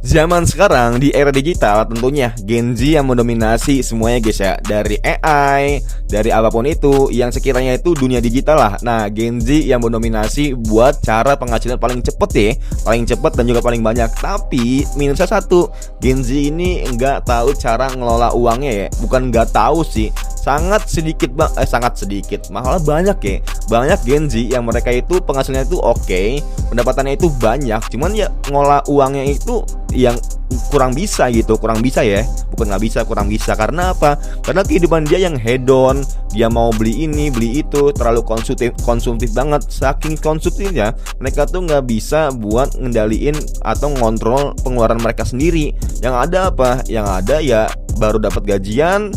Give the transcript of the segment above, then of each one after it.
Zaman sekarang di era digital tentunya Gen Z yang mendominasi semuanya guys ya. Dari AI, dari apapun itu yang sekiranya itu dunia digital lah. Nah, Gen Z yang mendominasi buat cara penghasilan paling cepet ya. Paling cepet dan juga paling banyak. Tapi minusnya satu, Gen Z ini nggak tahu cara ngelola uangnya ya. Bukan nggak tahu sih, sangat sedikit malah banyak ya. Banyak Gen Z yang mereka itu penghasilannya itu oke, pendapatannya itu banyak, cuman ya ngolah uangnya itu yang kurang bisa gitu, kurang bisa ya, bukan nggak bisa, kurang bisa. Karena apa? Karena kehidupan dia yang hedon, dia mau beli ini beli itu, terlalu konsumtif banget. Saking konsumtifnya mereka tuh nggak bisa buat ngendaliin atau ngontrol pengeluaran mereka sendiri. Yang ada apa? Yang ada ya baru dapat gajian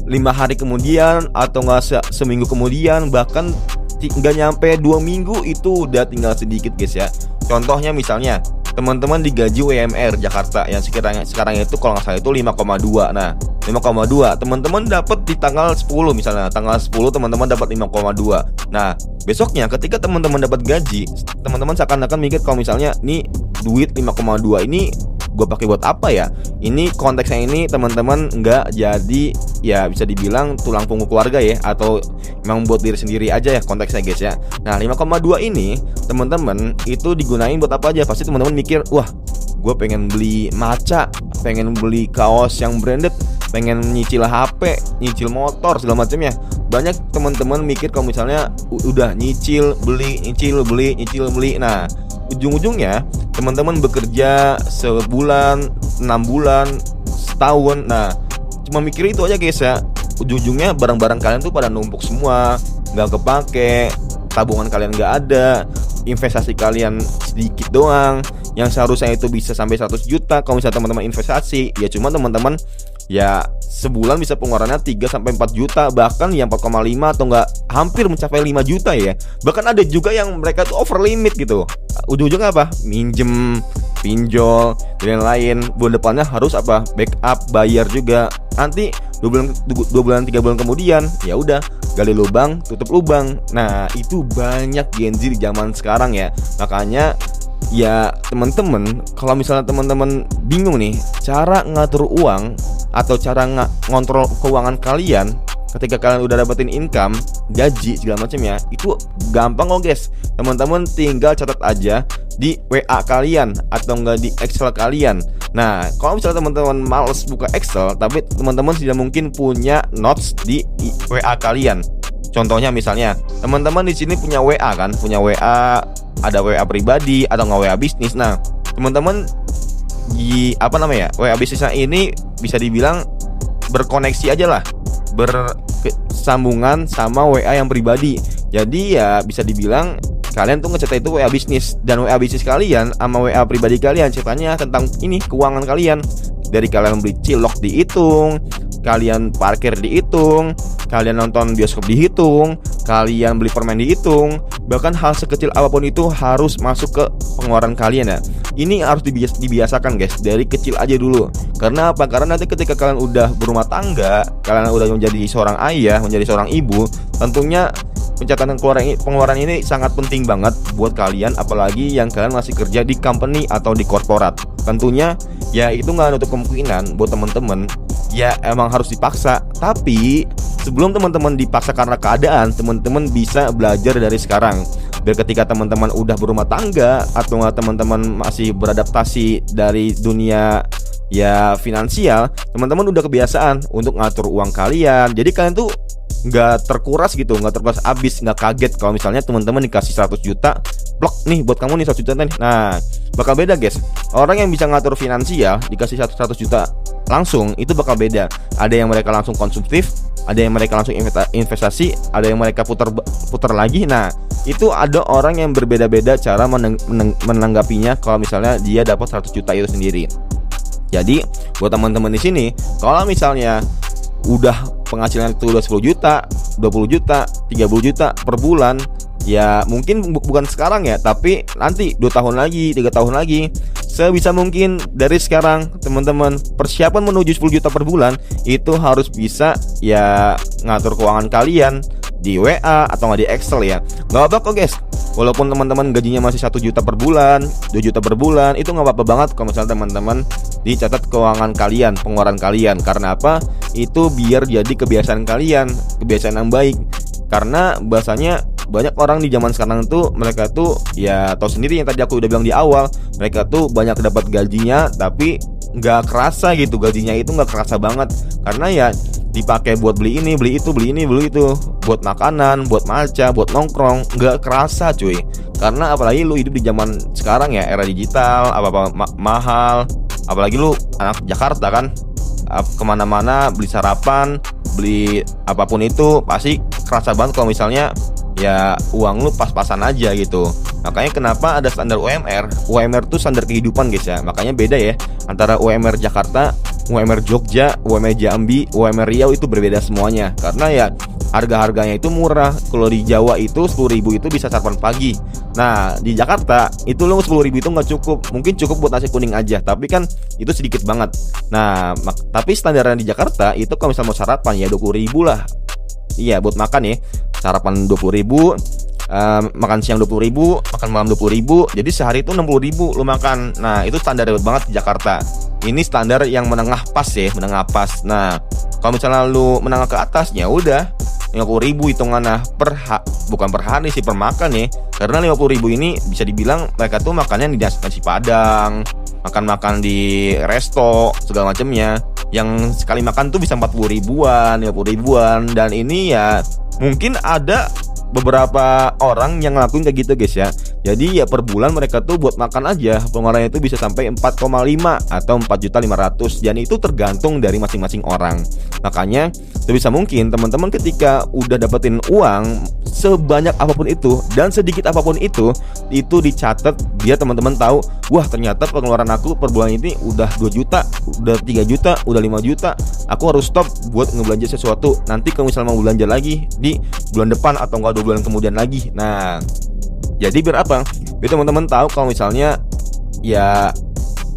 5 hari kemudian atau nggak seminggu kemudian, bahkan nggak nyampe 2 minggu itu udah tinggal sedikit guys ya. Contohnya misalnya teman-teman digaji UMR Jakarta yang sekarang itu kalau nggak salah itu 5,2. Nah 5,2 teman-teman dapat di tanggal 10, misalnya tanggal 10 teman-teman dapat 5,2. Nah besoknya ketika teman-teman dapat gaji, teman-teman seakan-akan mikir kalau misalnya nih duit 5,2 ini gue pakai buat apa ya? Ini konteksnya ini teman-teman nggak jadi ya bisa dibilang tulang punggung keluarga ya, atau memang buat diri sendiri aja ya konteksnya guys ya. Nah 5,2 ini teman-teman itu digunain buat apa aja? Pasti teman-teman mikir, wah gue pengen beli maca, pengen beli kaos yang branded, pengen nyicil HP, nyicil motor segala macamnya. Banyak teman-teman mikir kalau misalnya udah nyicil beli. Nah ujung-ujungnya teman-teman bekerja sebulan, 6 bulan, setahun. Nah cuma mikir itu aja guys ya. Ujung-ujungnya barang-barang kalian tuh pada numpuk semua, nggak kepake, tabungan kalian nggak ada, investasi kalian sedikit doang. Yang seharusnya itu bisa sampai 100 juta kalau misalnya teman-teman investasi, ya cuma teman-teman ya sebulan bisa pengeluarannya 3-4 juta, bahkan yang 4,5 atau enggak hampir mencapai 5 juta ya. Bahkan ada juga yang mereka tuh over limit gitu. Ujung-ujungnya apa? Minjem, pinjol, dan lain-lain. Bulan depannya harus apa? Backup, bayar juga. Nanti 2 bulan 3 bulan kemudian ya udah gali lubang, tutup lubang. Nah, itu banyak Gen Z di zaman sekarang ya. Makanya ya teman-teman, kalau misalnya teman-teman bingung nih cara ngatur uang atau cara ngontrol keuangan kalian ketika kalian udah dapetin income, gaji segala macam ya, itu gampang kok guys. Teman-teman tinggal catat aja di WA kalian atau enggak di Excel kalian. Nah, kalau misalnya teman-teman males buka Excel, tapi teman-teman tidak mungkin punya notes di WA kalian. Contohnya misalnya teman-teman di sini punya WA kan, punya WA, ada WA pribadi atau nggak WA bisnis. Nah, teman-teman di WA bisnisnya ini bisa dibilang berkoneksi aja lah, bersambungan sama WA yang pribadi. Jadi ya bisa dibilang kalian tuh ngecat itu WA bisnis, dan WA bisnis kalian sama WA pribadi kalian ceritanya tentang ini keuangan kalian. Dari kalian beli cilok dihitung, kalian parkir dihitung, kalian nonton bioskop dihitung, kalian beli permen dihitung. Bahkan hal sekecil apapun itu harus masuk ke pengeluaran kalian ya. Ini harus dibiasakan guys, dari kecil aja dulu. Karena apa? Karena nanti ketika kalian udah berumah tangga, kalian udah menjadi seorang ayah, menjadi seorang ibu, tentunya pencatatan pengeluaran ini sangat penting banget buat kalian, apalagi yang kalian masih kerja di company atau di korporat. Tentunya ya itu nggak nutup kemungkinan buat teman-teman ya emang harus dipaksa. Tapi sebelum teman-teman dipaksa karena keadaan, teman-teman bisa belajar dari sekarang. Biar ketika teman-teman udah berumah tangga atau nggak teman-teman masih beradaptasi dari dunia ya finansial, teman-teman udah kebiasaan untuk ngatur uang kalian. Jadi kalian tuh nggak terkuras gitu, nggak terkuras abis, nggak kaget kalau misalnya teman-teman dikasih 100 juta blok nih buat kamu nih 100 juta nih. Nah bakal beda guys. Orang yang bisa ngatur finansial dikasih 100 juta langsung itu bakal beda. Ada yang mereka langsung konsumtif, ada yang mereka langsung investasi, ada yang mereka putar lagi. Nah itu ada orang yang berbeda-beda cara menanggapinya kalau misalnya dia dapat 100 juta itu sendiri. Jadi buat teman-teman di sini, kalau misalnya udah penghasilan itu udah 10 juta, 20 juta, 30 juta per bulan, ya mungkin bukan sekarang ya, tapi nanti 2 tahun lagi, 3 tahun lagi. Sebisa mungkin dari sekarang teman-teman persiapan menuju 10 juta per bulan itu harus bisa ya ngatur keuangan kalian di WA atau nggak di Excel ya. Nggak apa kok guys, Walaupun teman-teman gajinya masih 1 juta per bulan, 2 juta per bulan, itu nggak apa-apa banget kalau misalnya teman-teman dicatat keuangan kalian, pengeluaran kalian. Karena apa? Itu biar jadi kebiasaan kalian, kebiasaan yang baik. Karena bahasanya banyak orang di zaman sekarang tuh, mereka tuh ya tahu sendiri yang tadi aku udah bilang di awal, mereka tuh banyak dapat gajinya tapi nggak kerasa gitu, gajinya itu nggak kerasa banget. Karena ya dipakai buat beli ini, beli itu, beli ini, beli itu, buat makanan, buat maca, buat nongkrong, nggak kerasa cuy. Karena apalagi lu hidup di zaman sekarang ya, era digital, apa-apa mahal. Apalagi lu anak Jakarta kan, kemana-mana beli sarapan, beli apapun itu pasti kerasa banget kalau misalnya ya uang lu pas-pasan aja gitu. Makanya kenapa ada standar UMR. UMR tuh standar kehidupan guys ya. Makanya beda ya antara UMR Jakarta, UMR Jogja, UMR Jambi, UMR Riau, itu berbeda semuanya. Karena ya harga-harganya itu murah. Kalau di Jawa itu 10.000 itu bisa sarapan pagi. Nah di Jakarta itu lo 10.000 itu nggak cukup. Mungkin cukup buat nasi kuning aja, tapi kan itu sedikit banget. Nah tapi standarnya di Jakarta itu kalau misalnya mau sarapan ya 20.000 lah. Iya buat makan ya, sarapan 20.000, makan siang 20.000, makan malam 20.000. Jadi sehari itu 60.000 lu makan. Nah itu standar banget di Jakarta. Ini standar yang menengah pas ya, menengah pas. Nah kalau misalnya lu menengah ke atasnya udah 50.000 hitungannya bukan per hari sih, per makan ya. Karena 50.000 ini bisa dibilang mereka tuh makannya di nasi padang, makan-makan di resto segala macamnya. Yang sekali makan tuh bisa 40.000-an, 50.000-an. Dan ini ya mungkin ada beberapa orang yang ngelakuin kayak gitu guys ya. Jadi ya per bulan mereka tuh buat makan aja pengeluarannya itu bisa sampai 4,5 atau 4.500.000. Dan itu tergantung dari masing-masing orang. Makanya sebisa mungkin teman-teman ketika udah dapetin uang sebanyak apapun itu dan sedikit apapun itu dicatat biar teman-teman tahu, wah ternyata pengeluaran aku per bulan ini udah 2 juta, udah 3 juta, udah 5 juta. Aku harus stop buat ngebelanja sesuatu. Nanti kalau misalnya mau belanja lagi di bulan depan atau enggak 2 bulan kemudian lagi. Nah jadi biar apa? Biar teman-teman tahu kalau misalnya ya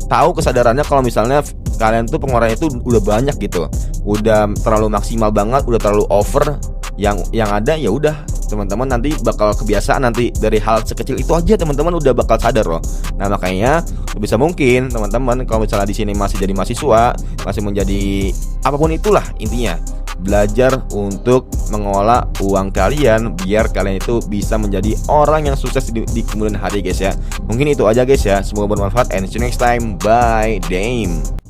tahu kesadarannya kalau misalnya kalian tuh pengeluarannya itu udah banyak gitu, udah terlalu maksimal banget, udah terlalu over. Yang ada ya udah teman-teman nanti bakal kebiasaan, nanti dari hal sekecil itu aja teman-teman udah bakal sadar loh. Nah makanya bisa mungkin teman-teman kalau misalnya di sini masih jadi mahasiswa, masih menjadi apapun itulah, intinya belajar untuk mengolah uang kalian biar kalian itu bisa menjadi orang yang sukses di kemudian hari guys ya. Mungkin itu aja guys ya, semoga bermanfaat and see you next time. Bye Dame.